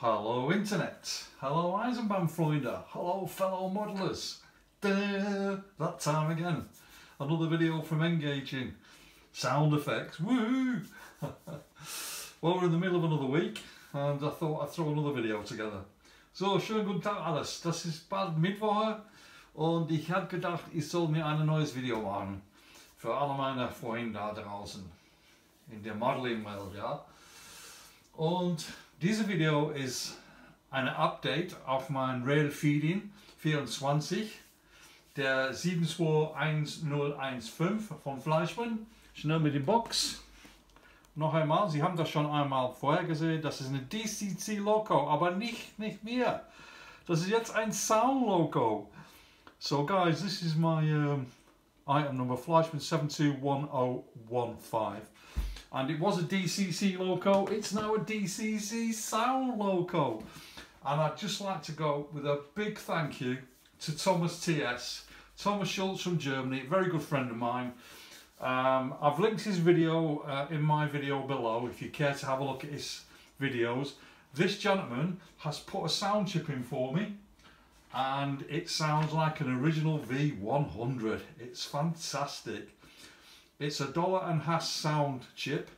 Hello Internet, hello Eisenbahnfreunde, hello fellow modelers. That time again. Another video from Engaging. Sound effects, woo! Well, we're in the middle of another week and I thought I'd throw another Video together. So, schönen guten Tag alles. Das ist bald Mittwoch und ich habe gedacht, ich soll mir ein neues Video machen. Für alle meine Freunde da draußen. In der Modeling-Welt, ja. Und dieses Video ist ein Update auf mein Rail Feeding 24, der 721015 von Fleischmann. Schnell mit der Box. Noch einmal, Sie haben das schon einmal vorher gesehen, das ist eine DCC Loco, aber nicht mehr. Das ist jetzt ein Sound Loco. So guys, this is my item number, Fleischmann 721015. And it was a DCC Loco, it's now a DCC Sound Loco. And I'd just like to go with a big thank you to Thomas TS, Thomas Schultz from Germany, a very good friend of mine. I've linked his video in my video below if you care to have a look at his videos. This gentleman has put a sound chip in for me and it sounds like an original V100. It's fantastic. It's $1.50 sound chip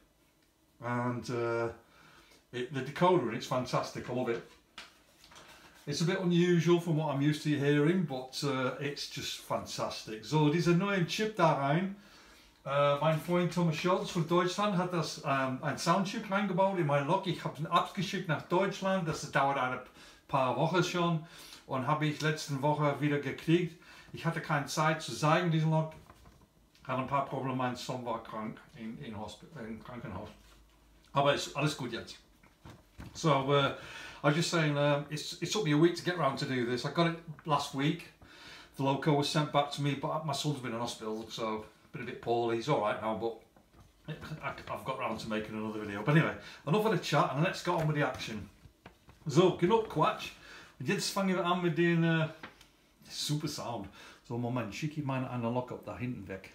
and the decoder in it's fantastic, I love it. It's a bit unusual from what I'm used to hearing, but it's just fantastic. So, dieser neue Chip da rein. Mein Freund Thomas Schultz von Deutschland hat das ein Soundchip eingebaut in mein Lok. Ich habe ihn abgeschickt nach Deutschland, das dauert ein paar Wochen schon und habe ich letzte Woche wieder gekriegt. Ich hatte keine Zeit zu zeigen diesen Lok. Hatte ein paar Probleme, mein Sohn war krank im Krankenhaus. Aber ist alles gut jetzt. So, I was just saying, it took me a week to get around to do this. I got it last week. The Loco was sent back to me, but my son's been in hospital, so been a bit poorly. He's alright now, but I've got around to making another video. But anyway, enough of the chat and let's get on with the action. So, genug Quatsch. Und jetzt fangen wir an mit den super Sound. So, Moment, schicke ich meine Analog ab da hinten weg.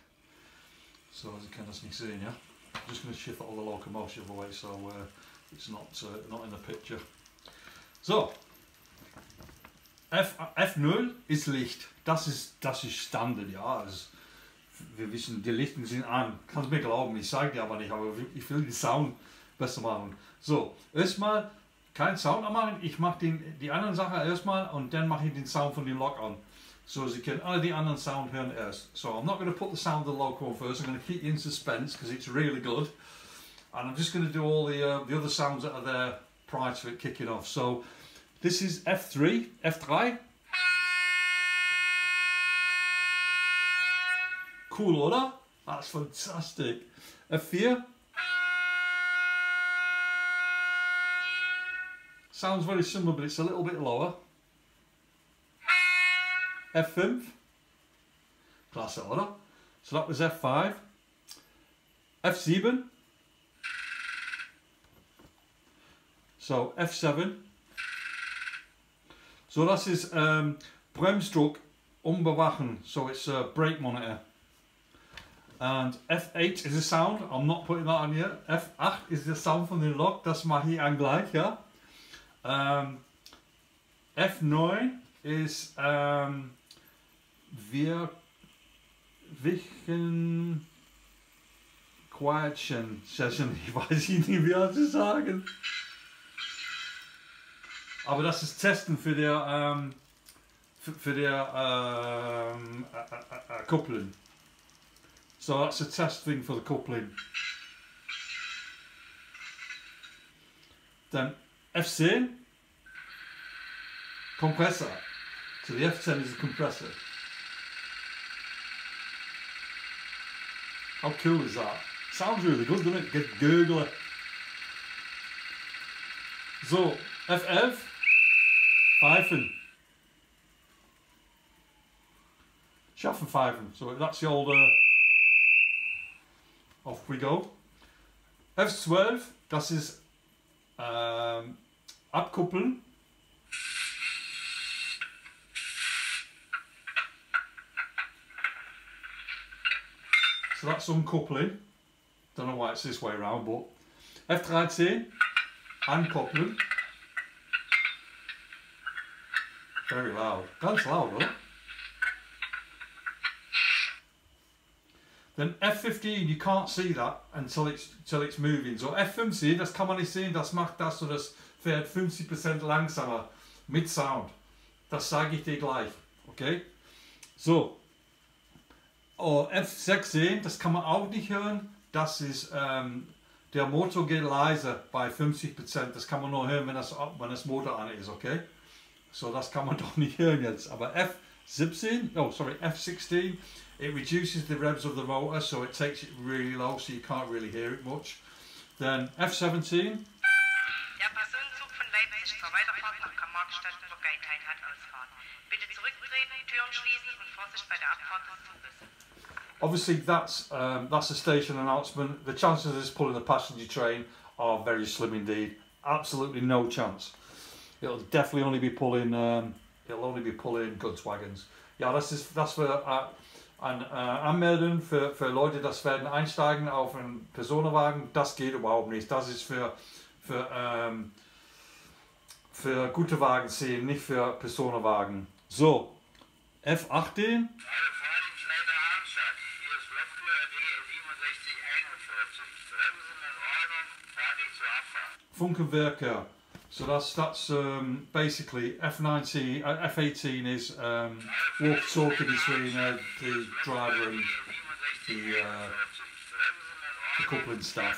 So, Sie können das nicht sehen, ja? I'm just going to shift all the locomotion away so it's not in the picture. So, F0 ist Licht. Das ist Standard, ja. Also, wir wissen, die Lichten sind an. Kannst mir glauben, ich sage dir aber nicht, aber ich will den Sound besser machen. So, erstmal kein Sound machen. Ich mache die anderen Sachen erstmal und dann mache ich den Sound von dem Lok an. So Sie können alle die anderen Sound hören erst. So I'm not going to put the sound of the Loco on first. I'm going to keep you in suspense because it's really good. And I'm just going to do all the other sounds that are there prior to it kicking off. So this is F3. Cool, oder? That's fantastic. F4. Sounds very similar, but it's a little bit lower. F5. Klasse, oder? So that was F5. F7. So F7. So das ist Bremsdruck umbewachen. So it's a brake monitor. And F8 is the sound. I'm not putting that on yet. F8 is the sound from the Lok. Das mache ich an gleich, ja. F9 is Quietchen Session. Ich weiß nicht, wie zu sagen. Aber das ist Testen für der coupling. So that's a test thing for the coupling. Then F10, compressor. So the F10 is a compressor. How cool is that? Sounds really good, doesn't it? Get gurgly. So, F11, Pfeifen. Schaffenpfeifen. So that's the old, off we go. F12, das ist abkuppeln. So that's uncoupling. Don't know why it's this way around, but F13, ankoppeln. Very loud. Ganz laut, oder? Then F15, you can't see that until it's moving. So F15, das kann man nicht sehen, das macht das so, das fährt 50% langsamer mit Sound. Das sage ich dir gleich, okay? So, oh, F16, das kann man auch nicht hören, das ist, der Motor geht leiser bei 50%, das kann man nur hören, wenn das Motor an ist, okay? So, das kann man doch nicht hören jetzt, aber F16, it reduces the revs of the motor, so it takes it really low, so you can't really hear it much. Then F17. Der Personenzug von Leipzig zur Weiterfahrt nach Karl-Marx-Stadt über Geitheit hat Ausfahrt. Bitte zurücktreten, Türen schließen und Vorsicht bei der Abfahrt des Zuges. Obviously that's a station announcement. The chances of this pulling a passenger train are very slim indeed. Absolutely no chance. It'll definitely only be pulling goods wagons. Ja, das für Anmelden für Leute, das werden einsteigen auf einen Personenwagen. Das geht überhaupt nicht. Das ist für gute Wagen sehen, nicht für Personenwagen. So, F18. Funkenwerker. So that's basically F19, F18 is walkie-talkie between the driver and the coupling staff.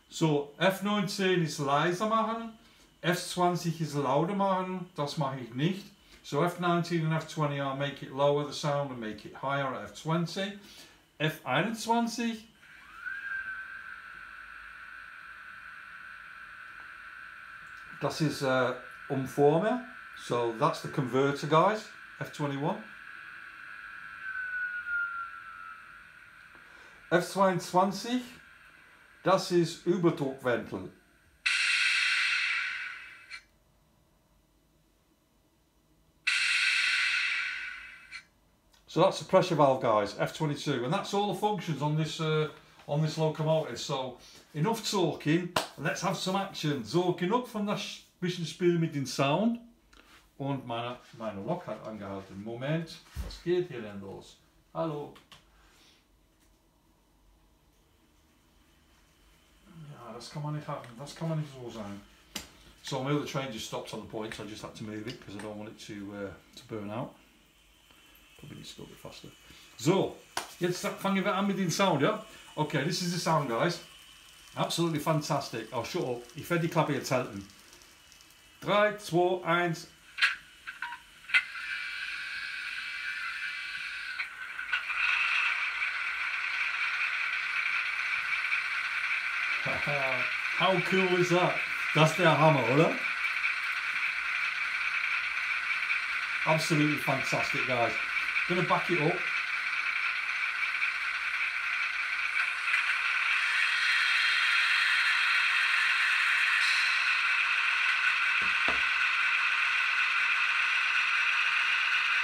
So F19 ist leiser machen, F20 ist lauter machen, das mache ich nicht. So F19 and F20 I'll make it lower the sound and make it higher at F20. F21. Das ist Umformer, so that's the converter, guys, F21. F22, das ist Überdruckventil. So that's the pressure valve, guys, F22, and that's all the functions on this locomotive. So enough talking, let's have some action. So genug von das bisschen Spiel mit dem Sound. Und meine Lok hat angehalten. Moment, was geht hier denn los? Hallo. Ja, das kann man nicht haben, das kann man nicht so sein. So my other train just stopped on the point, so I just had to move it because I don't want it to burn out. Probably needs to go a bit faster. So, jetzt fangen wir an mit dem Sound, ja? Okay, this is the sound, guys. Absolutely fantastic. Oh, shut up. Ich werde die Klappe jetzt halten. 3, 2, 1. How cool is that? Das ist der Hammer, oder? Absolutely fantastic, guys. Gonna back it up.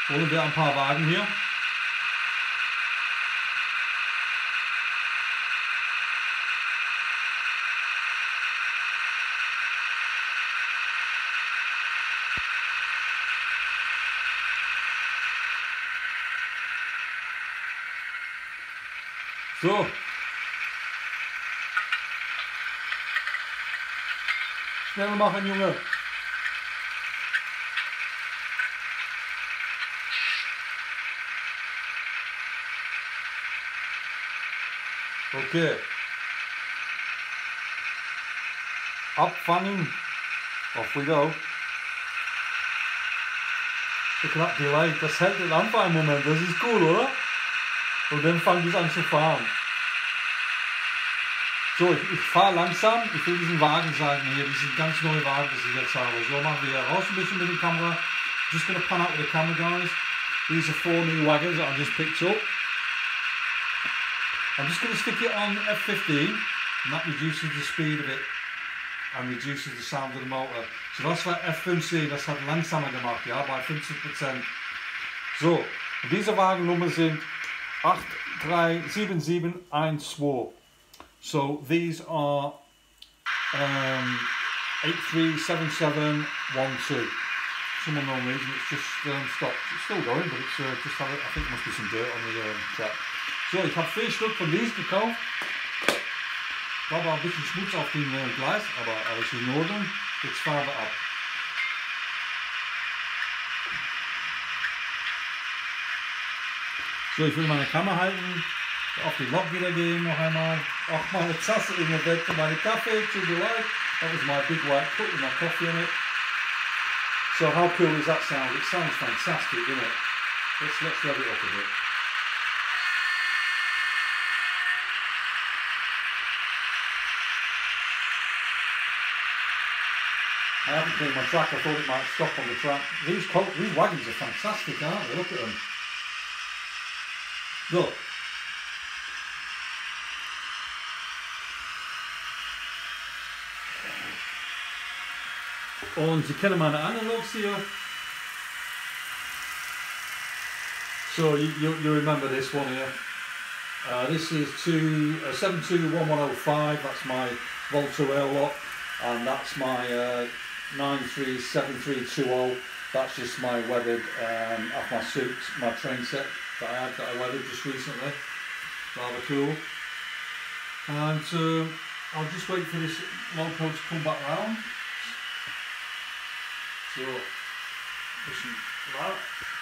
Holen wir ein paar Wagen hier. So. Schnell machen, Junge. Okay. Abfangen. Off we go. Look at that delay. Das hält den an für einen Moment. Das ist cool, oder? Und dann fange ich an zu fahren. So, ich fahre langsam. Ich will diesen Wagen zeigen hier. Diesen ganz neuen Wagen, das ich jetzt habe. So, machen wir raus ein bisschen mit der Kamera. Just going to pan out with the camera, guys. These are 4 new wagons that I just picked up. I'm just going to stick it on F15, and that reduces the speed of it and reduces the sound of the motor. So das war F15, das hat langsamer gemacht, ja, bei 50%. So, und diese Wagennummer sind 837712. So these are 837712. some unknown reason it's just stopped. It's still going, but it's just had, I think there must be some dirt on the track. So, ich habe 4 Stück von dies gekauft. War aber ein bisschen Schmutz auf dem Gleis, aber alles in Ordnung. Jetzt fahren wir ab. So, ich will meine Kamera halten, auf die Lok wieder gehen noch einmal. Auch meine Tasse in der Bett für meine Kaffee, to the light. That was my big white cup with my coffee in it. So how cool does that sound? It sounds fantastic, doesn't it? Let's rev it up a bit. I haven't cleaned my track, I thought it might stop on the track. These wagons are fantastic, aren't they? Look at them. Look. Und Sie kennen meine Analogs hier. So you remember this one here. This is 721105, that's my Volta rail lock, and that's my 937320. That's just my weathered off my suit, my train set that I weathered just recently. Rather cool. And I'll just wait for this loco to come back round. So, ein bisschen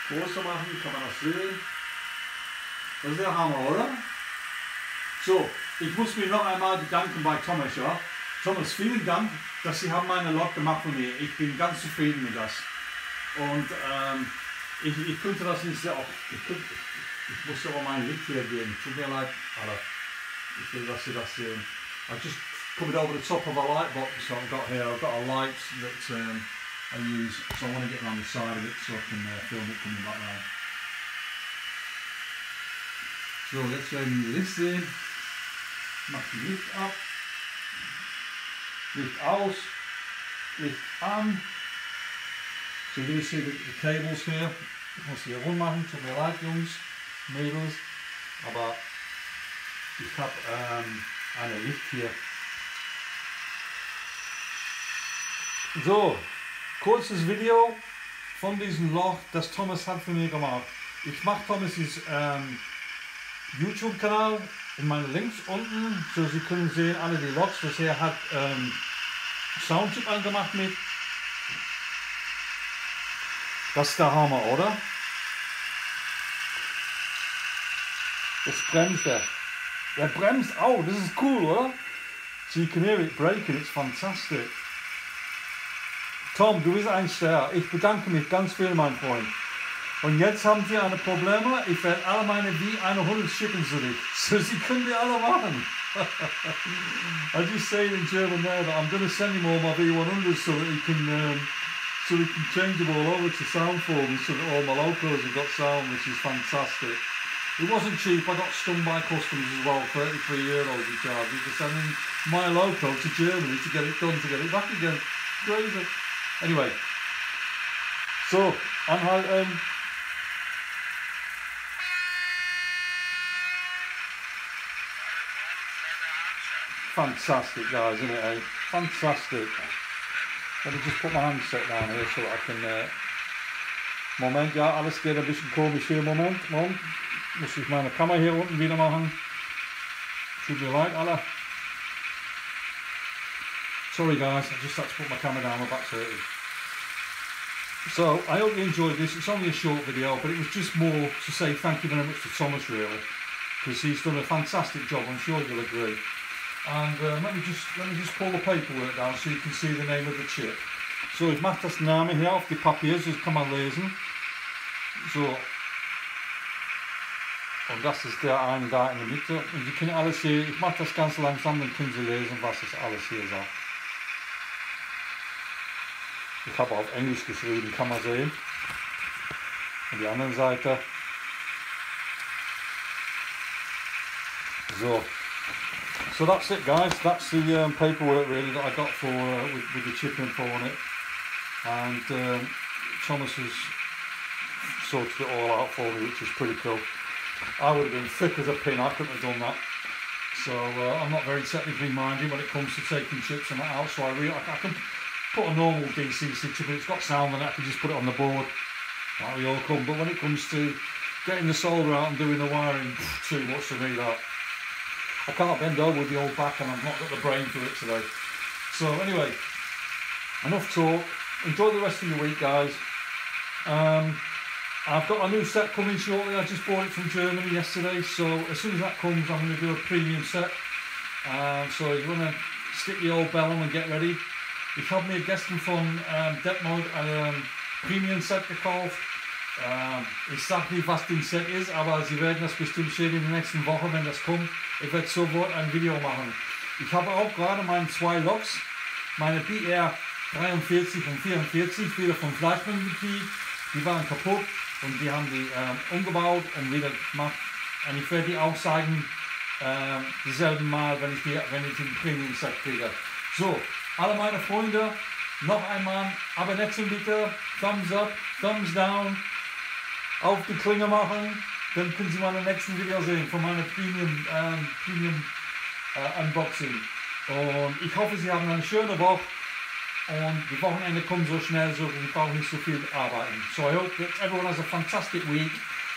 größer machen, kann man das sehen. Das ist der Hammer, oder? So, ich muss mich noch einmal bedanken bei Thomas, ja. Thomas, vielen Dank, dass Sie haben meine Lok gemacht von mir. Ich bin ganz zufrieden mit das. Und ich könnte das nicht auch. Ich muss aber mein Licht hier geben. Tut mir leid, Alter. Ich will, dass Sie das sehen. I just put it over the top of a light box that I've got here. I've got a light that I use, so I want to get around the side of it so I can film it coming back round. So, jetzt werden wir Licht sehen. Mach die Licht ab. Licht aus. Licht an. So you see the cables here. Ich muss die rund machen, tut mir leid, Jungs, Mädels. Aber ich habe eine Licht hier. So. Kurzes Video von diesem Loch, das Thomas hat für mich gemacht. Ich mache Thomas' YouTube-Kanal in meine Links unten, so Sie können sehen alle die Loks, was er hat Soundchip angemacht mit. Das ist der Hammer, oder? Jetzt bremst er. Er bremst auch, das ist cool, oder? So you can hear it braking, it's fantastic. Tom, du bist ein Star. Ich bedanke mich ganz viel, mein Freund. Und jetzt haben Sie eine Probleme. Ich werde alle meine V100 schicken zu dich. So, Sie können die alle machen. I just say in German there that I'm going to send him all my V100s so that he can change them all over to sound for me, so that all my locos have got sound, which is fantastic. It wasn't cheap. I got stung by customs as well. €33 he charged me for sending my loco to Germany to get it done, to get it back again. Crazy. Anyway, so anhalten. Fantastic, guys, isn't it? Eh? Fantastic. Let me just put my handset down here so that I can. Moment, ja, alles geht ein bisschen komisch hier. Moment. Muss ich meine Kamera hier unten wieder machen. Tut mir leid, alle. Sorry guys, I just had to put my camera down, my back's hurting. So, I hope you enjoyed this. It's only a short video, but it was just more to say thank you very much to Thomas, really, because he's done a fantastic job, I'm sure you'll agree. And let me just pull the paperwork down so you can see the name of the chip. So, ich mache das Name hier auf die Papier, das kann man lesen. So. Und das ist der eine da in der Mitte. Und Sie können alles sehen, ich mache das ganz langsam, dann können Sie lesen, was das alles hier sagt. Ich habe auf Englisch geschrieben, kann man sehen. Und die andere Seite. So that's it, guys. That's the paperwork really that I got for with the chip info on it. And Thomas has sorted it all out for me, which is pretty cool. I would have been thick as a pin, I couldn't have done that. So I'm not very technically minded when it comes to taking chips and that out, so I put a normal DCC chip in, it's got sound on it, I can just put it on the board, that'll be all come. But when it comes to getting the solder out and doing the wiring, too much for me that. I can't bend over with the old back and I've not got the brain for it today. So anyway, enough talk. Enjoy the rest of your week, guys. I've got a new set coming shortly. I just bought it from Germany yesterday, so as soon as that comes I'm going to do a premium set. So you want to stick the old bell on and get ready. Ich habe mir gestern von Detmold ein Premium-Set gekauft. Ich sage nicht, was das Set ist, aber Sie werden das bestimmt sehen in der nächsten Woche, wenn das kommt. Ich werde sofort ein Video machen. Ich habe auch gerade meine 2 Loks, meine BR 43 und 44, wieder von Fleischmann gekriegt. Die waren kaputt und die haben die umgebaut und wieder gemacht. Und ich werde die auch zeigen, dieselben Mal, wenn ich den Premium-Set kriege. So, alle meine Freunde, noch einmal, abonnieren bitte, Thumbs up, Thumbs down, auf die Klinge machen, dann können Sie meine nächsten Video sehen von meiner Premium Unboxing. Und ich hoffe, Sie haben eine schöne Woche und die Wochenende kommen so schnell, so ich brauche nicht so viel arbeiten. So I hope that everyone has a fantastic week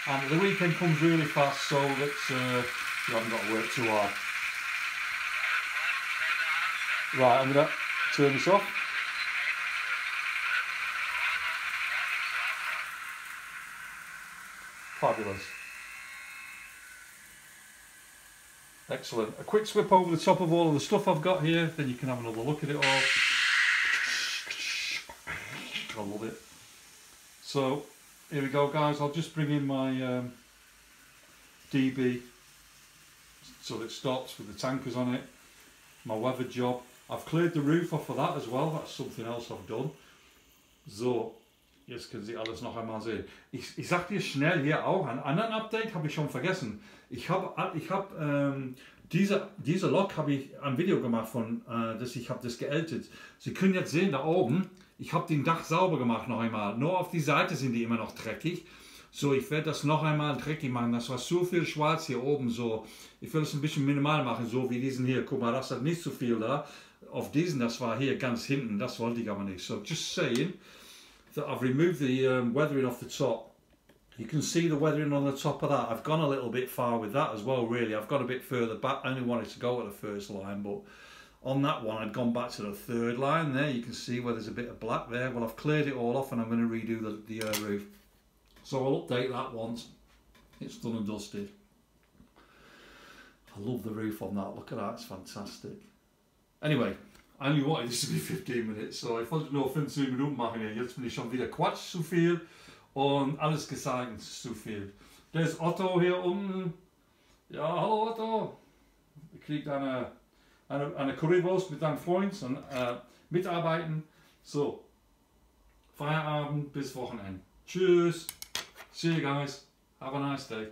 and the weekend comes really fast, so that you haven't got to work too hard. Right, I'm going to turn this off. Fabulous. Excellent. A quick swip over the top of all of the stuff I've got here, then you can have another look at it all. I love it. So, here we go guys, I'll just bring in my DB so that it stops with the tankers on it. My weather job. I've cleared the roof off of that as well, that's something else I've done. So, jetzt können Sie alles noch einmal sehen. Ich sag dir schnell hier auch, ein anderen Update habe ich schon vergessen. Ich hab diese Lok habe ich ein Video gemacht von, ich habe das geältet. Sie können jetzt sehen da oben, ich habe den Dach sauber gemacht noch einmal. Nur auf die Seite sind die immer noch dreckig. So, ich werde das noch einmal dreckig machen. Das war so viel schwarz hier oben. So, ich will es ein bisschen minimal machen, so wie diesen hier. Guck mal, das hat nicht so viel da. Auf diesen, das war hier ganz hinten. Das wollte ich aber nicht. So, just saying that I've removed the weathering off the top. You can see the weathering on the top of that. I've gone a little bit far with that as well, really. I've got a bit further back. I only wanted to go at the first line, but on that one I'd gone back to the third line there. You can see where there's a bit of black there. Well, I've cleared it all off and I'm going to redo the roof. So I'll update that once it's done and dusted. I love the roof on that. Look at that, it's fantastic. Anyway, I only wanted this to be 15 minutes, so ich wollte nur 15 Minuten machen hier. Jetzt bin ich schon wieder Quatsch zu viel und alles gesagt zu viel. Der ist Otto hier unten. Ja, hallo Otto. Ich kriege eine Currywurst mit deinem Freund und mitarbeiten. So, Feierabend bis Wochenende. Tschüss. See you guys. Have a nice day.